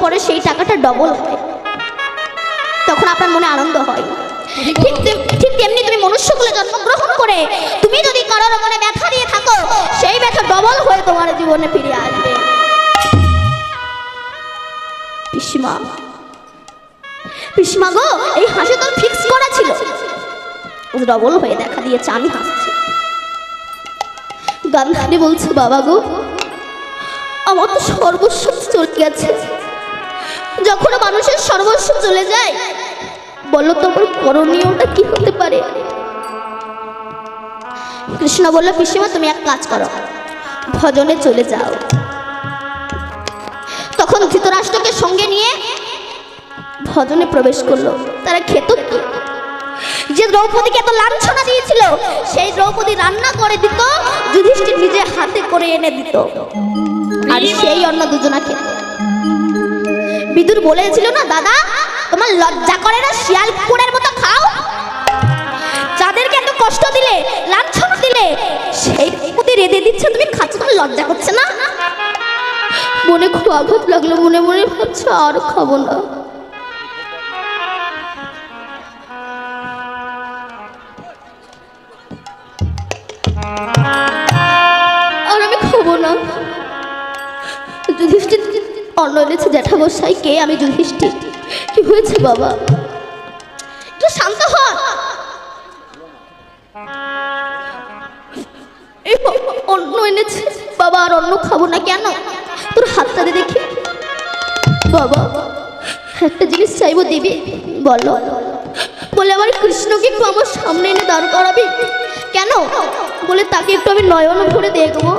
পরে সেই টাকাটা ডবল হয়, তখন আপনার মনে আনন্দ হয়। ঠিক তেমনি তুমি মনুষ্যকুলে জন্মগ্রহণ করে তুমি যদি কারোর মনে ব্যথা দিয়ে থাকো, সেই ব্যথা ডবল হয়ে তোমার জীবনে ফিরে আসবে। পিসিমা, পিসিমা গো, এই হাসি তো ফিক্স করা ছিল, ডবল হয়ে দেখা দিয়েছে, আমি হাসছি। গান্ধারী বলছে, বাবা গো, আমার তো সর্বস্ব চলে গেছে। যখন মানুষের সর্বস্ব চলে যায়, বলো তো আমার করণীয়টা কি হতে পারে? কৃষ্ণ বলল, পিসিমা তুমি এক কাজ করো, ভজনে চলে যাও। তখন ধৃতরাষ্ট্রকে সঙ্গে নিয়ে ভজনে প্রবেশ করলো। তারা খেত কি? যে দ্রৌপদীকে এত লাঞ্ছনা দিয়েছিল, সেই দ্রৌপদী রান্না করে দিত, যুধিষ্ঠির নিজে হাতে করে এনে দিত, আর সেই অন্ন দুজনা খেত। বিদুর বলেছিল না, দাদা তোমার লজ্জা করে না? শিয়াল কুকুরের মতো খাও। যাদেরকে এত কষ্ট দিলে, লাঞ্ছনা দিলে, সেই দ্রৌপদী রেঁধে দিচ্ছে, তুমি খাচ্ছ, তোমার লজ্জা করছে না? মনে খুব আঘাত লাগলো, মনে মনে ভাবছে আর খাবো না। আর আমি খাবো না। যুধিষ্ঠির অন্ন এনেছে জ্যাঠামশাই। কে? আমি যুধিষ্ঠির। কি হয়েছে বাবা? একটু শান্ত হন। অন্ন এনেছে বাবা, আর অন্ন খাবো না। কেন? তোর হাতটা দিয়ে দেখি। বাবা একটা জিনিস চাইবো, দিবি? বলো। বলে আমার কৃষ্ণকে একটু আমার সামনে এনে দাঁড় করাবি। কেন? বলে তাকে একটু আমি নয়ন ভরে দেখবো।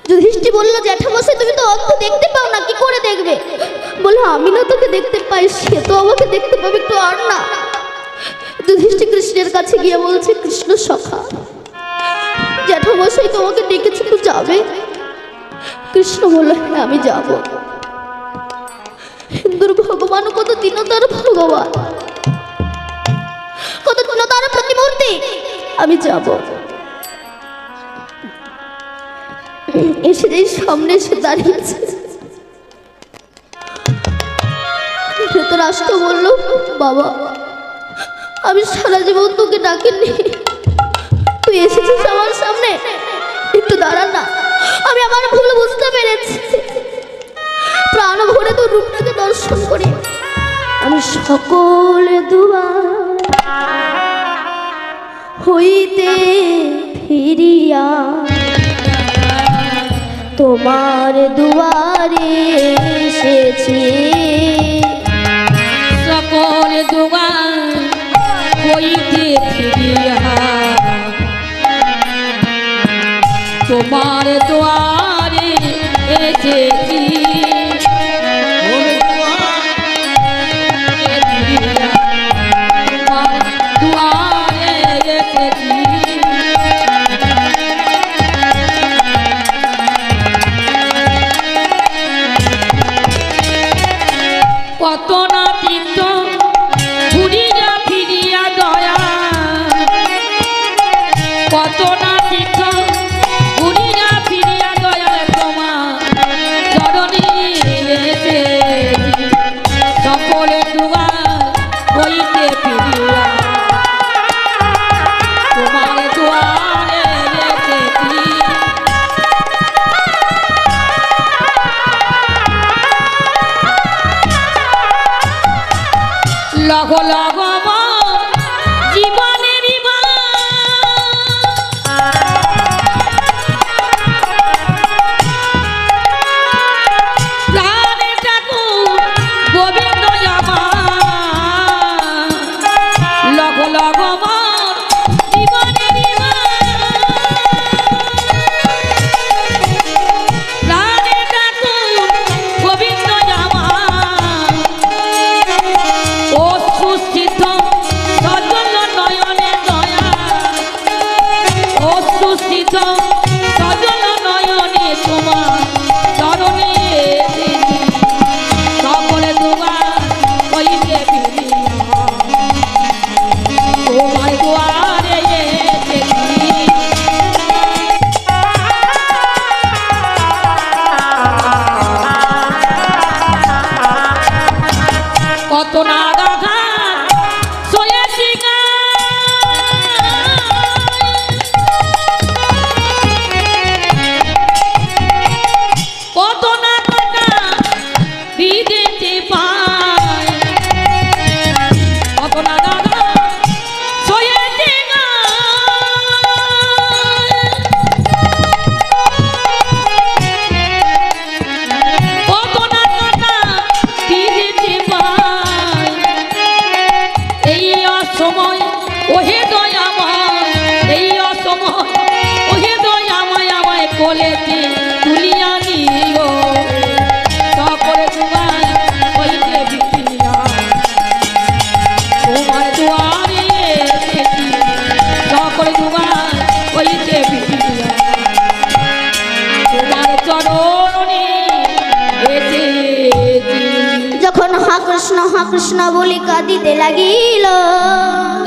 যুধিষ্ঠির বলল, জ্যাঠামশাই তুমি তো অন্ধ, দেখতে পাও না, কি করে দেখবে? বলে আমি না তোকে দেখতে পাই, সে তো আমাকে দেখতে পাবে, একটু আর না। যুধিষ্ঠির কৃষ্ণের কাছে গিয়ে বলছে, কৃষ্ণ সখা, জ্যাঠামশাই তোমাকে ডেকেছে, একটু যাবে? কৃষ্ণ বলল, হ্যাঁ আমি যাব। হিন্দুর ভগবান কত দীনতার ভগবান, কত দীনতার প্রতিমূর্তি, আমি যাব। এসে যেই সামনে এসে দাঁড়িয়েছে, ধৃতরাষ্ট্র বলল, বাবা আমি সারা জীবন তোকে ডাকিনি, তুই এসেছিস আমার সামনে, একটু দাঁড়া না, আমি আমার ভুল বুঝতে পেরেছি, প্রাণ ভরে তোর রূপটাকে দর্শন করি। আমি সকল দুয়ার হইতে ফিরিয়া তোমার দুয়ারে এসেছি, সকল দুয়ার হইতে ফিরিয়া তোমার দুয়ারে এসেছি। কত না তীর্থ ঘুরিয়া ফিরিয়া দয়া, কত না তীর্থ ঘুরিয়া ফিরিয়া দয়া, তোমার চরণে এসেছি, সকলে দুয়ার হইতে ফিরিয়া তোমার দুয়ারে এসেছি। লগ লগ জীবনের প্রাণে ঠাকুর গোবিন্দ লগ লগ জীবনের প্রাণে ঠাকুর গোবিন্দ সুস্থিত কত না গাধা শোয়েছি কত না টাকা বিদেশে পায় কত না গাধা শোয়েছি কত না টাকা বিদেশে পায় এই অসময় ওহে দয়াময় এই অসময় ওহে দয়াময় আমায় কোলেতে তুলিয়া নিল সকলে তোমার হইতে বিপিয়া তোমার দুয়ারে এসেছি সকলে তোমার হইতে বিপিয়া তোমার চরণে এসেছি যখন হা কৃষ্ণ বলি কাঁদিতে লাগিল,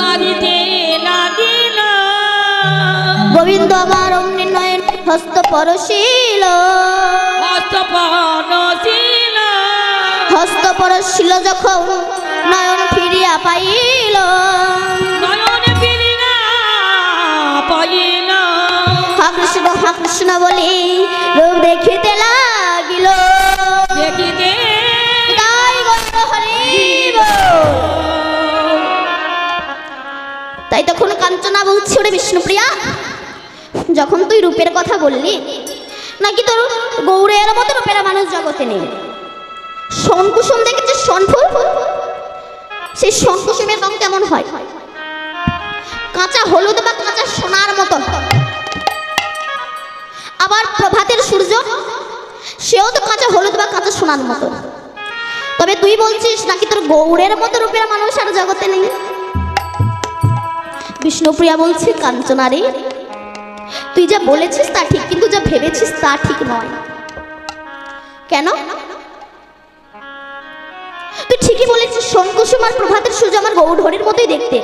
কাঁদিতে লাগিল গোবিন্দ আমার অমনি নয়ন হস্ত পরশিল, হস্তপনশীল হস্ত পরশিল যখন নয়ন ফিরিয়া পাইল, নয়ন ফিরিয়া পাইল হা কৃষ্ণ বলি রূপ দেখিতে লাগিল, দেখিতে তাই গন্ধ হরিব। তাই তখন কাঞ্চনা বলছি, ওরে বিষ্ণুপ্রিয়া, যখন তুই রূপের কথা বললি, নাকি তোর গৌরের মতো রূপের মানুষ জগতে নেই। শনকুসুম দেখেছিস? শনফুল, সেই শনকুসুমের রং কেমন হয়? কাঁচা হলুদ বা কাঁচা সোনার মতো। আবার প্রভাতের সূর্য, সেও তো কাঁচা হলুদ বা কাঁচা সোনার মতো। তবে তুই বলছিস নাকি তোর গৌরের মতো রূপের মানুষ আর জগতে নেই। বিষ্ণুপ্রিয়া বলছি, কাঞ্চনা রে, তুই যা বলেছিস তা ঠিক, কিন্তু যা ভেবেছিস তা ঠিক নয়। কেন? তুই ঠিকই বলেছিস, শঙ্কুসুম আর প্রভাতের সূর্য আমার গৌরহরির মতোই দেখতে,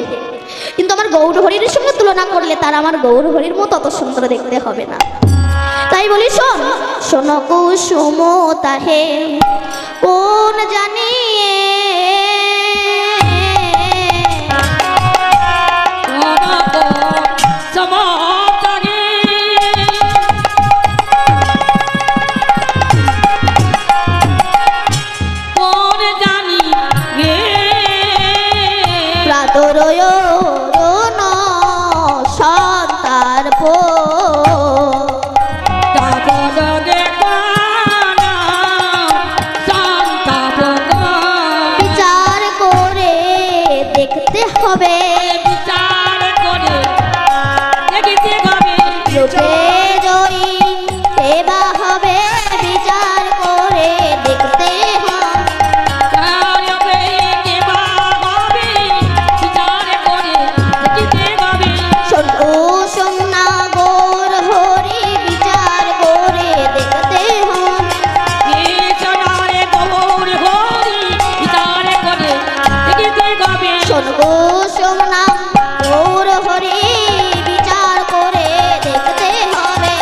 কিন্তু আমার গৌরহরির সঙ্গে তুলনা করলে তার আমার গৌরহরির মতো অত সুন্দর দেখতে হবে না। তাই বলি, শোন শোন কুসুম তাহে কোন জানিয়ে, সমাতারে কোন জানি গে প্রাতরয় রণ সন্তার পো বিচার করে দেখতে হবে, বিচার করে দেখিতে হবে রূপে জয়ী সেবা হবে, বিচার করে দেখতে হবে। শোনো সোনা গৌর হরি, বিচার করে দেখতে হবে। শোনো সোনা গৌর হরি, বিচার করে দেখতে হবে।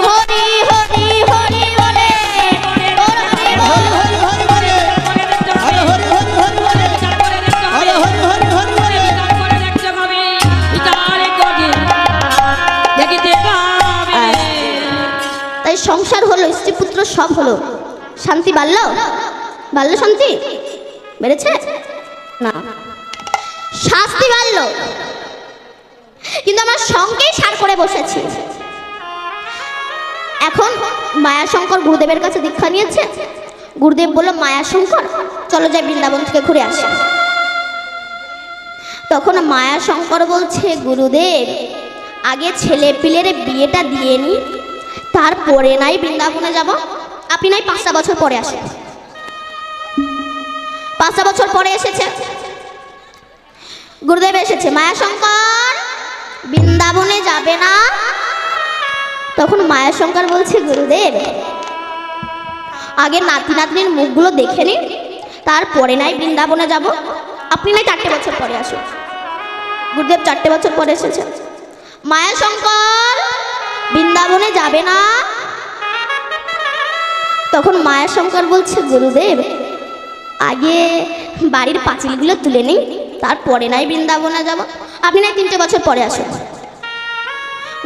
হরি হরি হরি বলে, গৌর হরি বল, হরি হরি তাই সংসার হলো, স্ত্রী পুত্র সব হলো, শান্তি বাড়লো? বাড়লো শান্তি? বেড়েছে না, শাস্তি বাড়লো। কিন্তু আমরা সঙ্গেই সার করে বসেছি। এখন মায়াশঙ্কর গুরুদেবের কাছে দীক্ষা নিয়েছে। গুরুদেব বলল, মায়াশঙ্কর চলো যাই বৃন্দাবন থেকে ঘুরে আসি। তখন মায়াশঙ্কর বলছে, গুরুদেব আগে ছেলে পিলের বিয়েটা দিয়ে নি, তারপরে নাই বৃন্দাবনে যাব। আপনি নাই 5টা বছর পরে আসেন। 5টা বছর পরে এসেছে গুরুদেব, এসেছে মায়াশঙ্কর বৃন্দাবনে যাবে না। তখন মায়াশঙ্কর বলছে, গুরুদেব আগে নাতি নাতনির মুখগুলো দেখে নিন, তারপরে নাই বৃন্দাবনে যাব। আপনি নাই 4টে বছর পরে আসুন। গুরুদেব 4টে বছর পরে এসেছে। মায়াশঙ্কর বৃন্দাবনে যাবে না। তখন মায়াশঙ্কর বলছে, গুরুদেব আগে বাড়ির পাঁচিলগুলো তুলে নিই, তারপরে নাই বৃন্দাবনে যাব। আপনি নাই 3টে বছর পরে আসুন।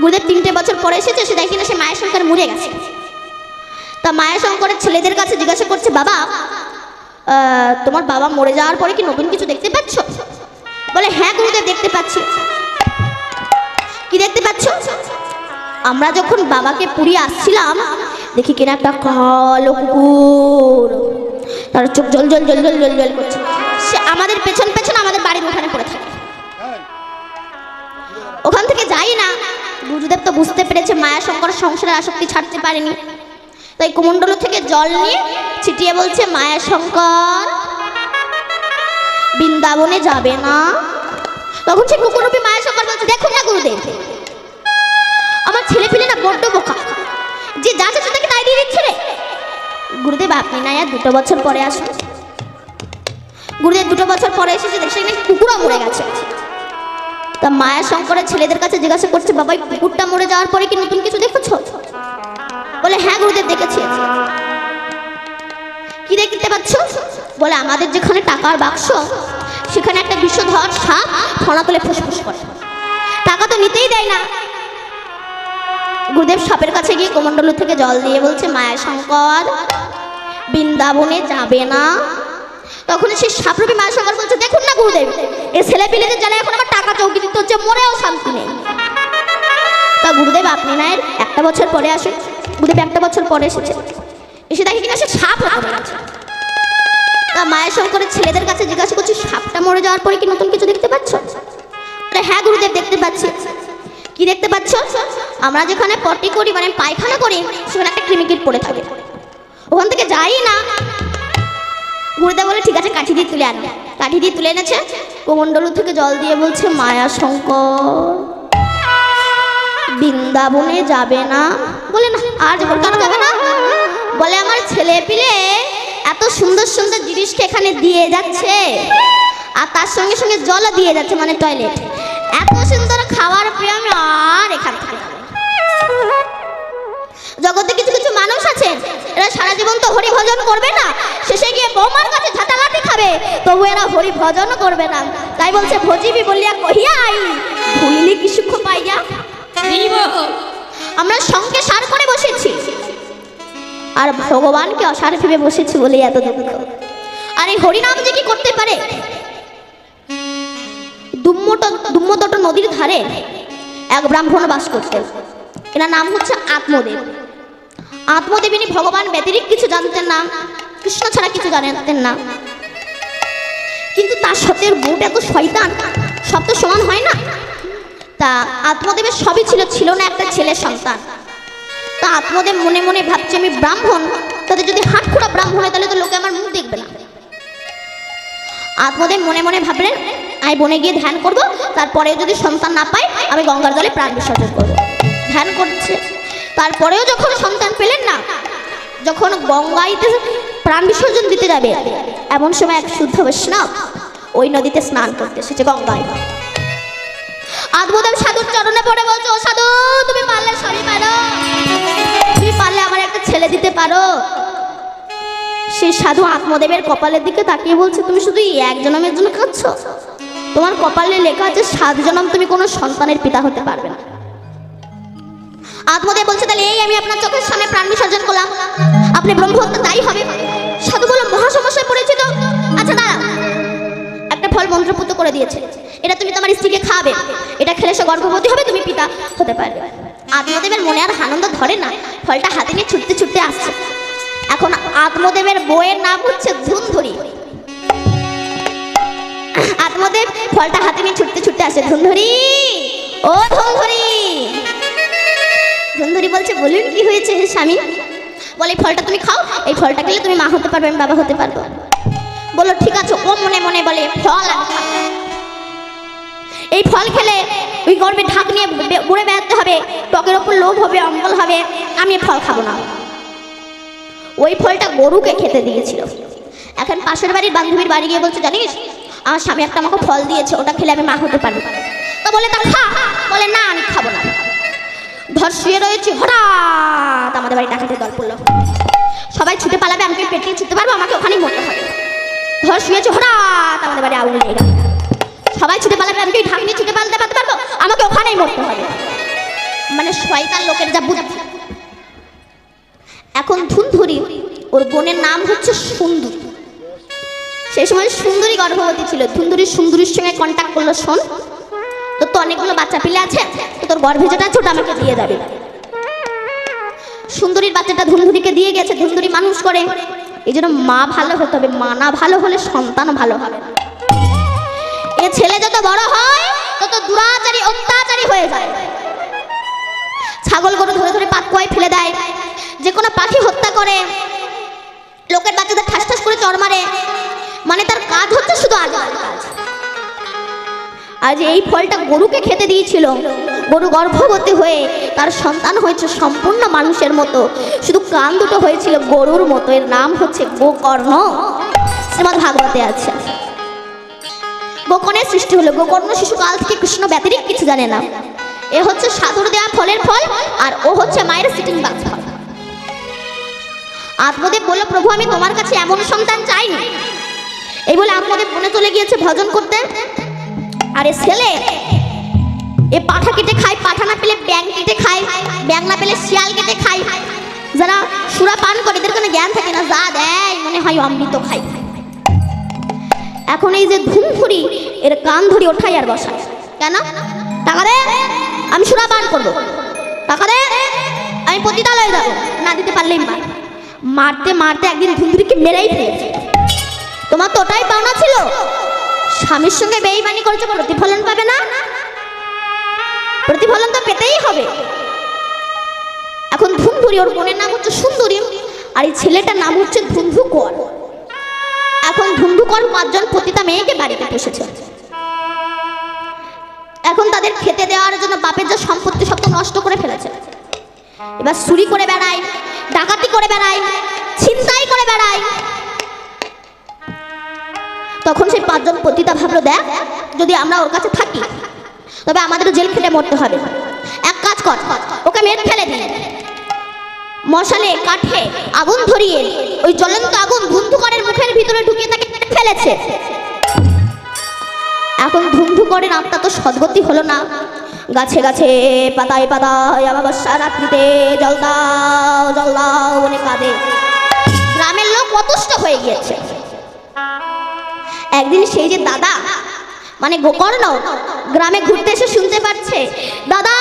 গুরুদেব 3টে বছর পরে এসেছে, সে দেখি না সে মায়ের শঙ্কর মরে গেছে। তা মায়ের শঙ্করের ছেলেদের কাছে জিজ্ঞাসা করছে, বাবা তোমার বাবা মরে যাওয়ার পরে কি নতুন কিছু দেখতে পাচ্ছ? বলে, হ্যাঁ গুরুদেব দেখতে পাচ্ছি। কি দেখতে পাচ্ছ? আমরা যখন বাবাকে পুড়িয়ে আসছিলাম, দেখি কিনা একটা কালো কুকুর, তার চোখ জল জল জল জল জল জল করছে। সে আমাদের পেছন পেছন আমাদের বাড়ির ওখানে পড়ে থাকে। ওখান থেকে যাই না। গুরুদেব তো বুঝতে পেরেছে মায়া শঙ্কর সংসারের আসক্তি ছাড়তে পারেনি, তাই কুমণ্ডল থেকে জল নিয়ে ছিটিয়ে বলছে, মায়া শঙ্কর বৃন্দাবনে যাবে না। তখন সে কুকুররূপী মায়া শঙ্কর বলছে, দেখুন না গুরুদেব, আমার ছেলে পিলে না বড্ড বোকা, যে যা চাচ্ছে তাকে তাই দিয়ে দিচ্ছে রে। গুরুদেব আপনি না আর 2 বছর পরে আসুন। গুরুদেব 2 বছর পরে এসেছে, দেখছে কুকুরও মরে গেছে। তা মায়া শঙ্করের ছেলেদের কাছে জিজ্ঞাসা করছে, বাবা কুকুরটা মরে যাওয়ার পরে কি নতুন কিছু দেখেছ? বলে, হ্যাঁ গুরুদেব দেখেছি। কি দেখতে পাচ্ছ? বলে, আমাদের যেখানে টাকার বাক্স, সেখানে একটা বিষধর সাপ ফনা তুলে ফুসফুস করে, টাকা তো নিতেই দেয় না। গুরুদেব সাপের কাছে গিয়ে কমণ্ডলু থেকে জল দিয়ে বলছে, মায়া শঙ্কর বৃন্দাবনে যাবে না। তখন সেই সাপরূপী মায়া শঙ্কর বলছে, দেখুন না গুরুদেব, এই ছেলে পিলেদের জ্বালায় এখন আমার টাকা চৌকি দিতে হচ্ছে, মরেও শান্তি নেই। তা গুরুদেব আপনি না 1 বছর পরে আসেন। গুরুদেব 1 বছর পরে এসেছে, এসে দেখি কিনা সে সাপ হয়ে গেছে। তা মায়া শঙ্করের ছেলেদের কাছে জিজ্ঞাসা করছি, সাপটা মরে যাওয়ার পরে কি নতুন কিছু দেখতে পাচ্ছ? হ্যাঁ গুরুদেব দেখতে পাচ্ছি। কি দেখতে পাচ্ছ? আমরা যেখানে পটি করি, মানে পায়খানা করি, সেখানে একটা ক্রিমিকিট পড়ে থাকে, ওখান থেকে যাই না। গুরুদেব বলে, ঠিক আছে কাঠি দিয়ে তুলে আনো। কাঠি দিয়ে তুলে এনেছে, কমণ্ডলু থেকে জল দিয়ে বলছে, মায়া শঙ্কর বৃন্দাবনে যাবে না। বলে, না আর যখন কেন যাবে না? বলে, আমার ছেলে পিলে এত সুন্দর সুন্দর জিনিসকে এখানে দিয়ে যাচ্ছে, আর তার সঙ্গে সঙ্গে জলও দিয়ে যাচ্ছে, মানে টয়লেট। এত সুন্দর খাবার পেয়ে আমি আর এখান থেকে যাবো। জগতে কিছু কিছু মানুষ আছে, এরা সারা জীবন তো হরি ভজন করবে না, শেষে গিয়ে বৌমার কাছে ঝাঁটালাটি খাবে, তবু এরা হরি ভজন করবে না। তাই বলছে, ভজিবি বলিয়া কহিয়া আই, ভুলিলি কি সুখ পাইয়া। আমরা সঙ্গে সার করে বসেছি, আর ভগবানকে অসার ভেবে বসেছি বলে এত দুঃখ। আর এই হরিনাম যে কি করতে পারে। দুম্মতট নদীর ধারে এক ব্রাহ্মণ বাস করতেন, এনার নাম হচ্ছে আত্মদেব। আত্মদেব ইনি ভগবান ব্যতিরিক্ত কিছু জানতেন না, কৃষ্ণ ছাড়া কিছু জানতেন না। কিন্তু তার সাথে বুট এত শয়তান, সব তো সমান হয় না। তা আত্মদেবের সবই ছিল না একটা ছেলের সন্তান। তা আত্মদেব মনে মনে ভাবছে, আমি ব্রাহ্মণ, তাদের যদি হাটখোড়া ব্রাহ্মণ হয় তাহলে তো লোকে আমার মুখ দেখবে না। আত্মদেব মনে মনে ভাবলেন, আমি বনে গিয়ে ধ্যান করব, তারপরেও যদি সন্তান না পাই আমি গঙ্গার জলে প্রাণ বিসর্জন করব। ধ্যান করছে, তারপরেও যখন সন্তান পেলেন না, যখন গঙ্গাইতে প্রাণ বিসর্জন দিতে যাবে, এমন সময় এক শুদ্ধ বৈষ্ণব ওই নদীতে স্নান করতে এসেছে, গঙ্গায়। আত্মদেব সাধুর চরণে পড়ে বলছে, ও সাধু, তুমি পারলে সবই পারো, তুমি পারলে আমার একটা ছেলে দিতে পারো। সেই সাধু আত্মদেবের কপালের দিকে তাকিয়ে বলছে, তুমি শুধু 1 জন্মের জন্য কাঁদছ? তোমার কপালে লেখা আছে 7 জন্ম তুমি কোনো সন্তানের পিতা হতে পারবে না। আত্মদেব বলছে, তাহলে এই আমি আপনার চোখের সামনে প্রাণ বিসর্জন করলাম, আপনি ব্রহ্মহত্যা তাই হবে। সাধু বলল, মহা সমস্যায় পড়েছি তো। আচ্ছা দাঁড়া, একটা ফল মন্ত্রপুত করে দিয়েছে, এটা তুমি তোমার স্ত্রীকে খাবে, এটা খেলে সে গর্ভবতী হবে, তুমি পিতা হতে পারবে। আত্মদেবের মনে আর আনন্দ ধরে না, ফলটা হাতে নিয়ে ছুটতে ছুটতে আসছে। এখন আত্মদেবের বইয়ের নাম হচ্ছে ধুন্ধুরি। আত্মদেব ফলটা হাতে নিয়ে ছুটতে ছুটতে আসে, ধুন্ধুরি, ও ধুন্ধুরি। ধুন্ধুরি বলছে, বলুন কি হয়েছে হে স্বামী? বলে, এই ফলটা তুমি খাও, এই ফলটা খেলে তুমি মা হতে পারবে, আমি বাবা হতে পারবো। বললো, ঠিক আছে। ও মনে মনে বলে, ফল আমি খাবো। এই ফল খেলে ওই গর্বে ঢাক নিয়ে উড়ে বেড়াতে হবে, টকের ওপর লোভ হবে, অম্বল হবে, আমি ফল খাবো না। ওই ফলটা গরুকে খেতে দিয়েছিল। এখন পাশের বাড়ির বান্ধবীর বাড়ি গিয়ে বলছে, জানিস আমার স্বামী একটা আমাকে ফল দিয়েছে, ওটা খেলে আমি মা হতে পারবো। তো বলে, তা খা। বলে, না আমি খাবো না। ধর শুয়ে রয়েছে, হঠাৎ আমাদের বাড়ি ডাকাতের দল পড়লো। সবাই ছুটে পালাবে, আমাকে পেটিয়ে ছুটতে পারবো, আমাকে ওখানেই মরতে হবে। ঘর শুয়েছে, হঠাৎ আমাদের বাড়ি আগুন লেগে গেল। সবাই ছুটে পালাবে, আমি কি ঢাকনি ছুটে পালাতে পারবো? আমাকে ওখানেই মরতে হবে। মানে শয়তান লোকের যা বুদ্ধি। এখন ধুন্ধুরি, ওর বোনের নাম হচ্ছে সুন্দরী। সেই সময় সুন্দরী গর্ভবতী ছিল। ধুন্ধুরি সুন্দরীর সঙ্গে কন্ট্যাক্ট করলো, শোন তোর তো অনেকগুলো বাচ্চা পিলে আছে, তো তোর গর্ভে যেটা আছে ওটা আমাকে দিয়ে যাবে। সুন্দরীর বাচ্চাটা ধুন্ধুরিকে দিয়ে গেছে। ধুন্ধুরি মানুষ করে, এই জন্য মা ভালো হতে হবে, মা না ভালো হলে সন্তান ভালো হবে। এ ছেলে যত বড় হয় তত দুরাচারী অত্যাচারী হয়ে যায়। ছাগল গরু ধরে ধরে পাতকুয়ায় ফেলে দেয়, যে কোনো পাখি হত্যা করে, লোকের বাচ্চাদের ঠাস ঠাস করে চড় মারে। মানে তার কাজ হচ্ছে শুধু আজের কাজ। আজ এই ফলটা গরুকে খেতে দিয়েছিল, গরু গর্ভবতী হয়ে তার সন্তান হয়েছে সম্পূর্ণ মানুষের মতো, শুধু কান দুটো হয়েছিল গরুর মতো। এর নাম হচ্ছে গোকর্ণ। শ্রীমদ্ ভাগবতে আছে গোকর্ণের সৃষ্টি হলো। গোকর্ণ শিশুকাল থেকে কৃষ্ণ ব্যতিরিক কিছু জানে না। এ হচ্ছে সাধুর দেয়া ফলের ফল, আর ও হচ্ছে মায়ের সিটিং বাক্স ফল। আত্মদেব বলল, প্রভু আমি তোমার কাছে এমন সন্তান চাইনি। এই বলে আত্মদেব বনে চলে গিয়েছে ভজন করতে। আরে ছেলে, এ পাঠা কেটে খায়, পাঠা না পেলে ব্যাং কেটে খায়, ব্যাং না পেলে শিয়াল কেটে খায়। যারা সুরা পান করে এদের কোনো জ্ঞান থাকে না, যা দেয় মনে হয় অমৃত খাই। এখন এই যে ধুমধুরি, এর কান ধরি ওঠাই আর বসায়। কেন? টাকা দে, আমি সুরা পান করবো। টাকা দে, আমি পতিতালয়ে যাবো। না দিতে পারলেই মার। মারতে মারতে একদিন ধুমধুরিকে মেরেই ফেলেছে। তোমার তো ওটাই পাওনা ছিল, স্বামীর সঙ্গে বেইমানি করেছে, প্রতিফলন পাবে না? প্রতিফলন তো পেতেই হবে। এখন ধুমধুরি, ওর বোনের নাম হচ্ছে সুন্দরী, আর এই ছেলেটার নাম হচ্ছে ধুন্ধুকর। এখন ধুন্ধুকর 5 জন পতিতা মেয়েকে বাড়িতে পুষেছে। এখন তাদের খেতে দেওয়ার জন্য বাপের যা সম্পত্তি সব তো নষ্ট করে ফেলেছে। এবার চুরি করে বেড়ায়, ডাকাতি করে বেড়ায়, ছিনতাই করে বেড়ায়। তখন সেই 5 জন পতিতা ভাবলো, দেখ যদি আমরা ওর কাছে থাকি তবে আমাদের জেল খেটে মরতে হবে। এক কাজ কর, ওকে মেরে ফেলে দিই। মশালে কাঠে আগুন ধরিয়ে ওই জ্বলন্ত আগুন ধুন্ধুকরের মুখের ভিতরে ঢুকিয়ে তাকে ফেলেছে। এখন ধুন্ধুকরের আত্মা তো সদ্গতি হলো না। গাছে গাছে পাতায় পাতায় অমাবস্যা রাত্রিতে জল দাও জল দাও বলে কাঁদে। গ্রামের লোক অতুষ্ট হয়ে গিয়েছে। একদিন সেই যে দাদা মানে গোকর্ণ গ্রামে ঘুরতে এসে শুনতে পাচ্ছে, দাদা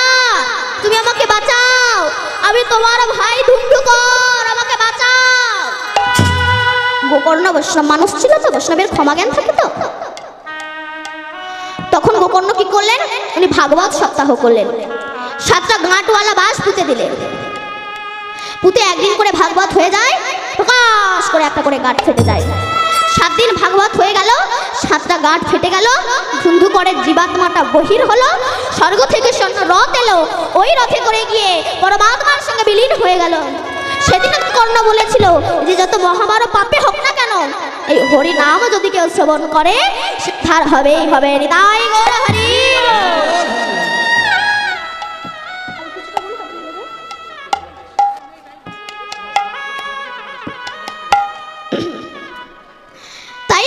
তুমি আমাকে বাঁচাও, আমি তোমার ভাই ধুন্ধুকর, আমাকে বাঁচাও। গোকর্ণ বৈষ্ণব মানুষ ছিল তো, বৈষ্ণবের ক্ষমা জ্ঞান থাকে তো। তখন গোকর্ণ কি করলেন, উনি ভাগবত সপ্তাহ করলেন। 7টা গাঁটওয়ালা বাঁশ পুঁতে দিলেন। পুঁতে একদিন করে ভাগবত হয়ে যায়, প্রকাশ করে একটা করে গাঁট ফেটে যায়। 7 দিন ভাগবত হয়ে গেল, 7টা গাঁট ফেটে গেল। ধুন্ধুকরের জীবাত্মাটা বহির হলো, স্বর্গ থেকে স্বর্ণ রথ এলো, ওই রথে করে গিয়ে পরমাত্মার সঙ্গে বিলীন হয়ে গেল। সেদিন কর্ণ বলেছিল যে যত মহাবড় পাপে হোক না কেন, এই হরি নাম যদি কেউ শ্রবণ করে তার হবেই হবে। নিতাই গৌর হরি। তাই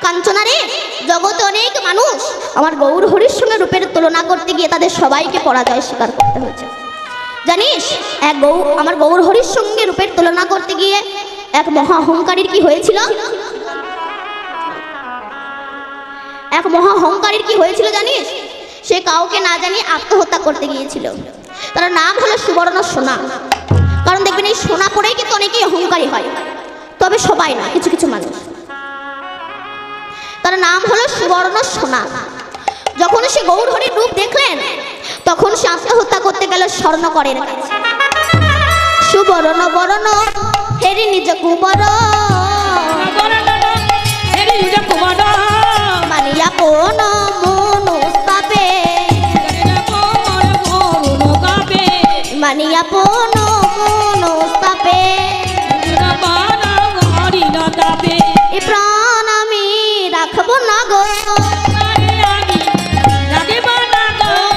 কাঞ্চনারে জগতে অনেক মানুষ আমার গৌর হরির সঙ্গে রূপের তুলনা করতে গিয়ে তাদের সবাইকে পরাজয় স্বীকার করতে হয়েছে। জানিস, আমার গৌর হরির সঙ্গে রূপের তুলনা করতে গিয়ে এক মহা অহংকারীর কি হয়েছিল? এক মহা অহংকারীর কি হয়েছিল জানিস? সে কাউকে না জানিয়ে আত্মহত্যা করতে গিয়েছিল। তার নাম হলো সুবর্ণ সোনা। কারণ দেখবেন এই সোনা পরেই কিন্তু অনেকেই অহংকারী হয়, তবে সবাই না, কিছু কিছু মানুষ। তার নাম হলো সুবর্ণ সোনা। যখন সে গৌর হরির রূপ দেখলেন তখন সে আত্মহত্যা করতে গেল স্বর্ণকরের কাছে। সুবর্ণ বরণ হেরি নিজ কুবর মানিয়া কোন মনুস্তাপে, মানিয়া কোন মনুস্তাপে, এ প্রাণ আমি রাখবো না গো,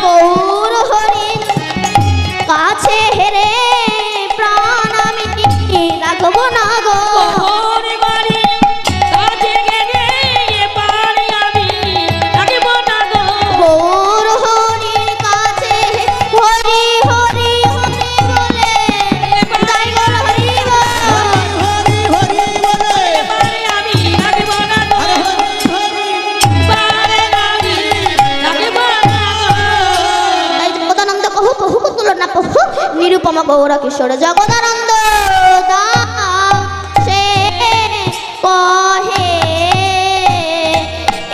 গৌর হরি কাছে হেরে প্রাণ আমি রাখবো না গো। প্রিয়তম গৌর কিশোর জগদানন্দ দাও সে কহে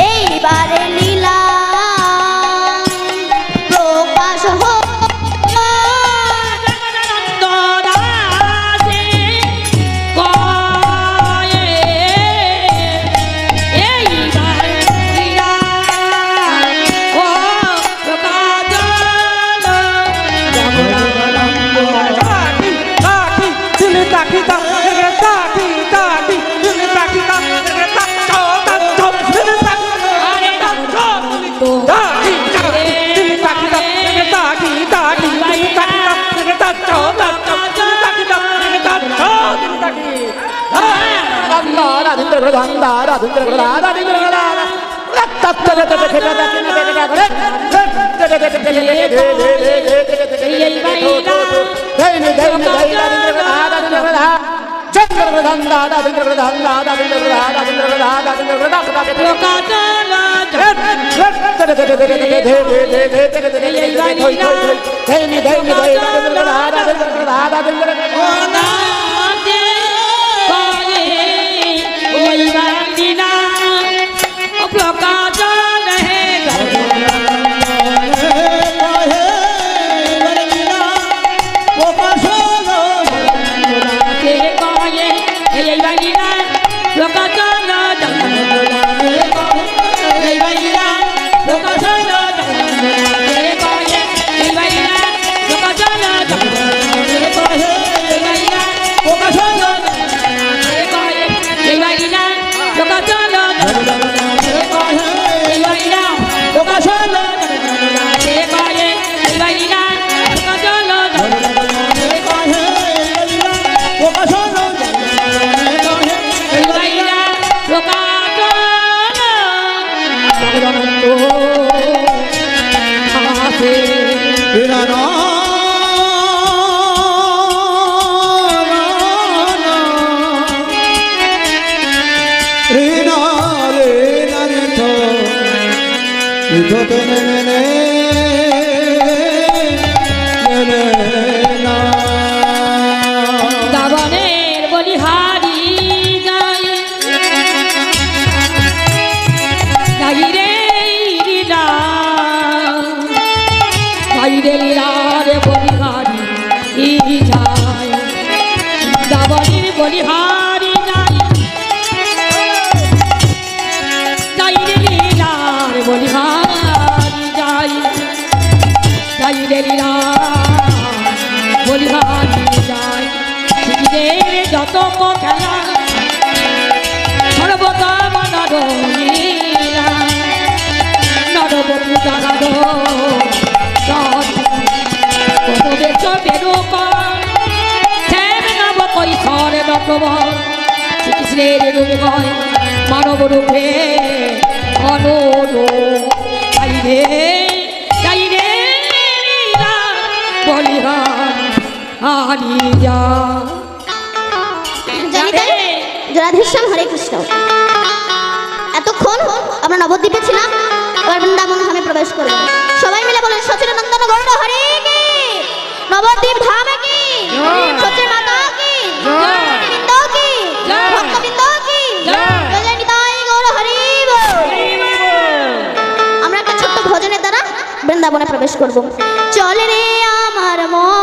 এইবারে লীলা প্রকাশ হোক দাবনের বলিহারি যাই যাই রে লীলা যাই রে লীলার বলিহারি যাই দাবনের বলিহারি যাই যাই রে লীলার বলিহারি যাই যাই রে লীলার বলিহারি যাই শিখিদের যত খেলা সর্বকাম নরলীলা নরবধূ জানার কত বেশ বেরোক শ্যাম নব কৈশোর নটবর শ্রীকৃষ্ণের রূপ গয় মানব রূপে অনলো যাই রে লীলা বলিহারি হারি যা রাধেশ্যাম হরে কৃষ্ণ। এতক্ষণ আমরা নবদ্বীপে ছিলাম, এবার বৃন্দাবন ধামে প্রবেশ করব। সবাই মিলে বলেন সচিদানন্দন গৌর হরে কি, নবদ্বীপ ধামে কি, সচি মাতা কি, বৃন্দ কি, ভক্তবৃন্দ কি, জয় নিতাই গৌর হরি বল। আমরা একটা ছোট্ট ভজনের দ্বারা বৃন্দাবনে প্রবেশ করব। চলে রে আমার মন